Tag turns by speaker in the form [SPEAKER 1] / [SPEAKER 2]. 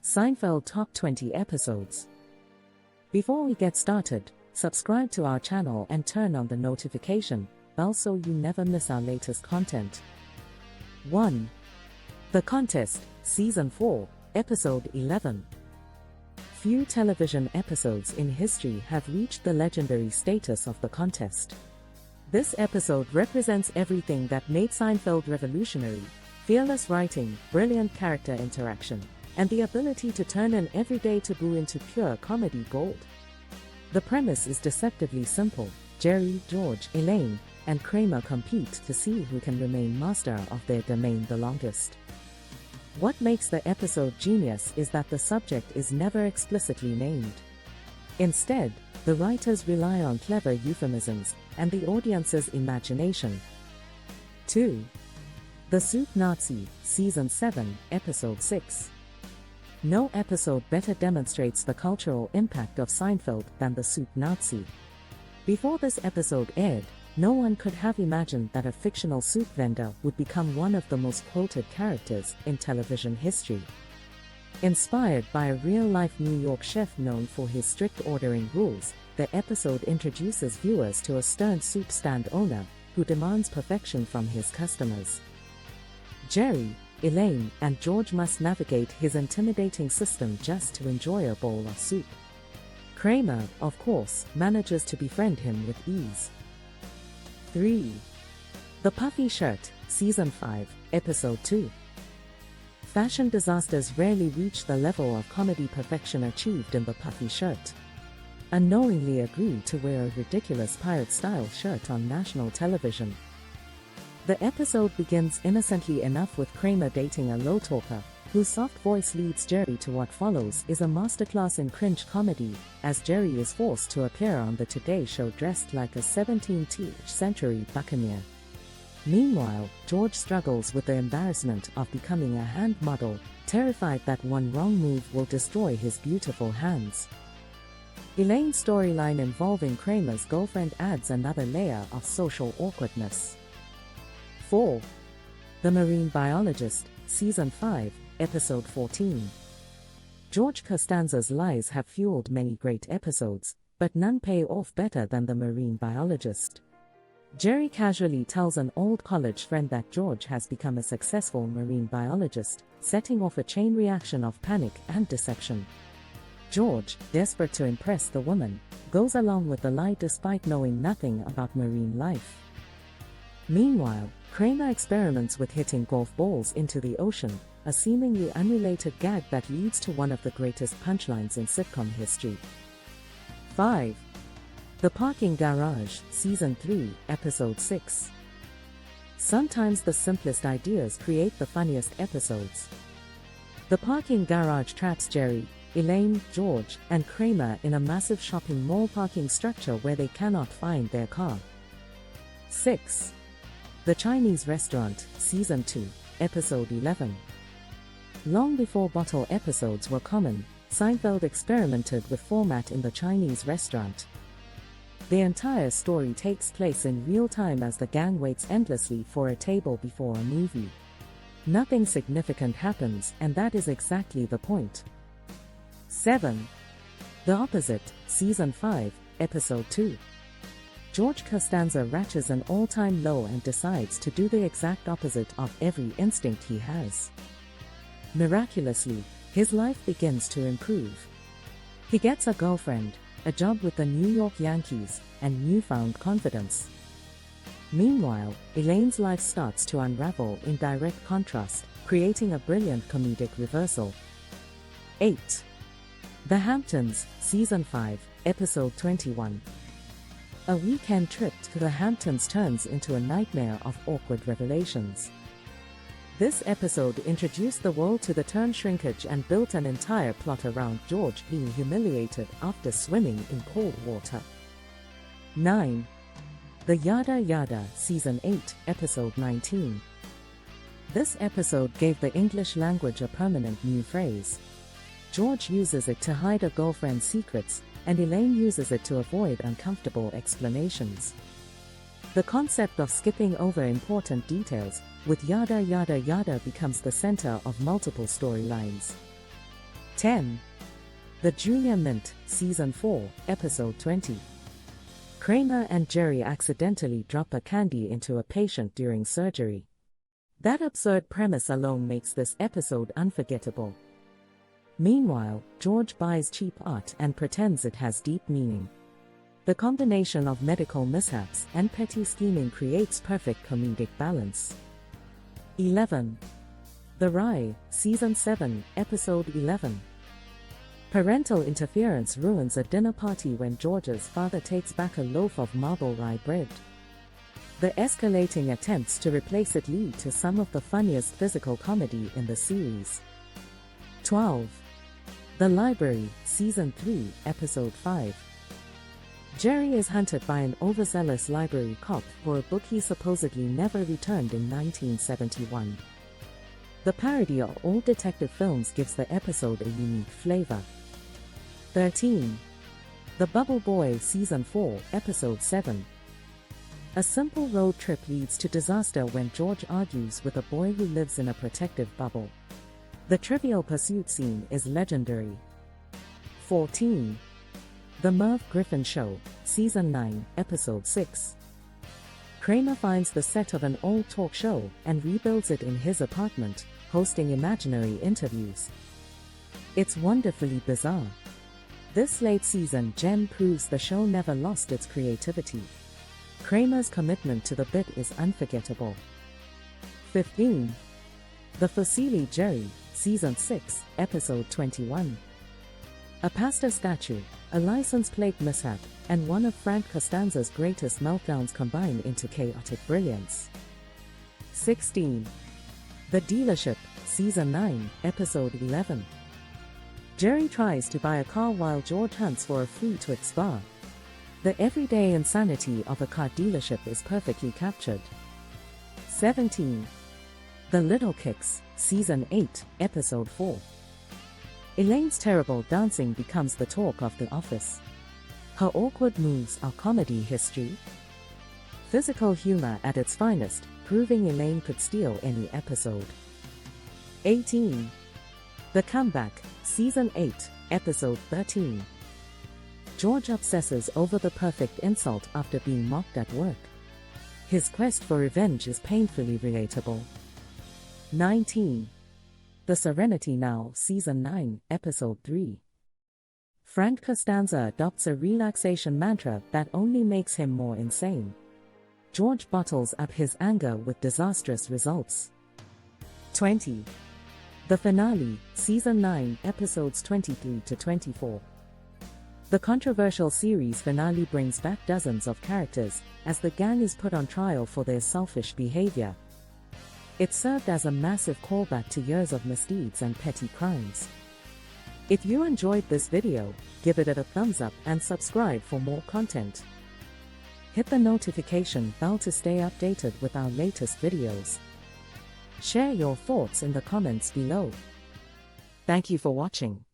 [SPEAKER 1] Seinfeld Top 20 Episodes. Before we get started, subscribe to our channel and turn on the notification bell so you never miss our latest content. 1. The Contest, Season 4, Episode 11. Few television episodes in history have reached the legendary status of The Contest. This episode represents everything that made Seinfeld revolutionary: fearless writing, brilliant character interaction, and the ability to turn an everyday taboo into pure comedy gold. The premise is deceptively simple. Jerry, George, Elaine, and Kramer compete to see who can remain master of their domain the longest. What makes the episode genius is that the subject is never explicitly named. Instead, the writers rely on clever euphemisms and the audience's imagination. 2. The Soup Nazi, Season 7, Episode 6. No episode better demonstrates the cultural impact of Seinfeld than the Soup Nazi. Before this episode aired, no one could have imagined that a fictional soup vendor would become one of the most quoted characters in television history. Inspired by a real-life New York chef known for his strict ordering rules, the episode introduces viewers to a stern soup stand owner who demands perfection from his customers. Jerry, Elaine, and George must navigate his intimidating system just to enjoy a bowl of soup. Kramer, of course, manages to befriend him with ease. 3. The Puffy Shirt, Season 5, Episode 2. Fashion disasters rarely reach the level of comedy perfection achieved in The Puffy Shirt. Unknowingly agreed to wear a ridiculous pirate-style shirt on national television. The episode begins innocently enough with Kramer dating a low talker, whose soft voice leads Jerry to what follows is a masterclass in cringe comedy, as Jerry is forced to appear on the Today Show dressed like a 17th century buccaneer. Meanwhile, George struggles with the embarrassment of becoming a hand model, terrified that one wrong move will destroy his beautiful hands. Elaine's storyline involving Kramer's girlfriend adds another layer of social awkwardness. 4. The Marine Biologist, Season 5, Episode 14. George Costanza's lies have fueled many great episodes, but none pay off better than The Marine Biologist. Jerry casually tells an old college friend that George has become a successful marine biologist, setting off a chain reaction of panic and deception. George, desperate to impress the woman, goes along with the lie despite knowing nothing about marine life. Meanwhile, Kramer experiments with hitting golf balls into the ocean, a seemingly unrelated gag that leads to one of the greatest punchlines in sitcom history. 5. The Parking Garage, Season 3, Episode 6. Sometimes the simplest ideas create the funniest episodes. The parking garage traps Jerry, Elaine, George, and Kramer in a massive shopping mall parking structure where they cannot find their car. 6. The Chinese Restaurant, Season 2, Episode 11. Long before bottle episodes were common, Seinfeld experimented with format in the Chinese restaurant. The entire story takes place in real time as the gang waits endlessly for a table before a movie. Nothing significant happens, and that is exactly the point. 7. The Opposite, Season 5, Episode 2. George Costanza reaches an all-time low and decides to do the exact opposite of every instinct he has. Miraculously, his life begins to improve. He gets a girlfriend, a job with the New York Yankees, and newfound confidence. Meanwhile, Elaine's life starts to unravel in direct contrast, creating a brilliant comedic reversal. 8. The Hamptons, Season 5, Episode 21. A weekend trip to the Hamptons turns into a nightmare of awkward revelations. This episode introduced the world to the term shrinkage and built an entire plot around George being humiliated after swimming in cold water. 9. The Yada Yada, Season 8, Episode 19. This episode gave the English language a permanent new phrase. George uses it to hide a girlfriend's secrets, and Elaine uses it to avoid uncomfortable explanations. The concept of skipping over important details with yada yada yada becomes the center of multiple storylines. 10. The Junior Mint, Season 4, Episode 20. Kramer and Jerry accidentally drop a candy into a patient during surgery. That absurd premise alone makes this episode unforgettable. Meanwhile, George buys cheap art and pretends it has deep meaning. The combination of medical mishaps and petty scheming creates perfect comedic balance. 11. The Rye, Season 7, Episode 11. Parental interference ruins a dinner party when George's father takes back a loaf of marble rye bread. The escalating attempts to replace it lead to some of the funniest physical comedy in the series. 12. The Library, Season 3, Episode 5. Jerry is hunted by an overzealous library cop for a book he supposedly never returned in 1971. The parody of old detective films gives the episode a unique flavor. 13. The Bubble Boy, Season 4, Episode 7. A simple road trip leads to disaster when George argues with a boy who lives in a protective bubble. The Trivial Pursuit scene is legendary. 14. The Merv Griffin Show, Season 9, Episode 6. Kramer finds the set of an old talk show and rebuilds it in his apartment, hosting imaginary interviews. It's wonderfully bizarre. This late-season gem proves the show never lost its creativity. Kramer's commitment to the bit is unforgettable. 15. The Fusilli Jerry, Season 6, Episode 21. A pasta statue, a license plate mishap, and one of Frank Costanza's greatest meltdowns combine into chaotic brilliance. 16. The Dealership, Season 9, Episode 11. Jerry tries to buy a car while George hunts for a free Twix bar. The everyday insanity of a car dealership is perfectly captured. 17. The Little Kicks, Season 8, Episode 4. Elaine's terrible dancing becomes the talk of the office. Her awkward moves are comedy history. Physical humor at its finest, proving Elaine could steal any episode. 18. The Comeback, Season 8, Episode 13. George obsesses over the perfect insult after being mocked at work. His quest for revenge is painfully relatable. 19. The Serenity Now, Season 9, Episode 3. Frank Costanza adopts a relaxation mantra that only makes him more insane. George bottles up his anger with disastrous results. 20. The Finale, Season 9, Episodes 23 to 24. The controversial series finale brings back dozens of characters, as the gang is put on trial for their selfish behavior. It served as a massive callback to years of misdeeds and petty crimes. If you enjoyed this video, give it a thumbs up and subscribe for more content. Hit the notification bell to stay updated with our latest videos. Share your thoughts in the comments below. Thank you for watching.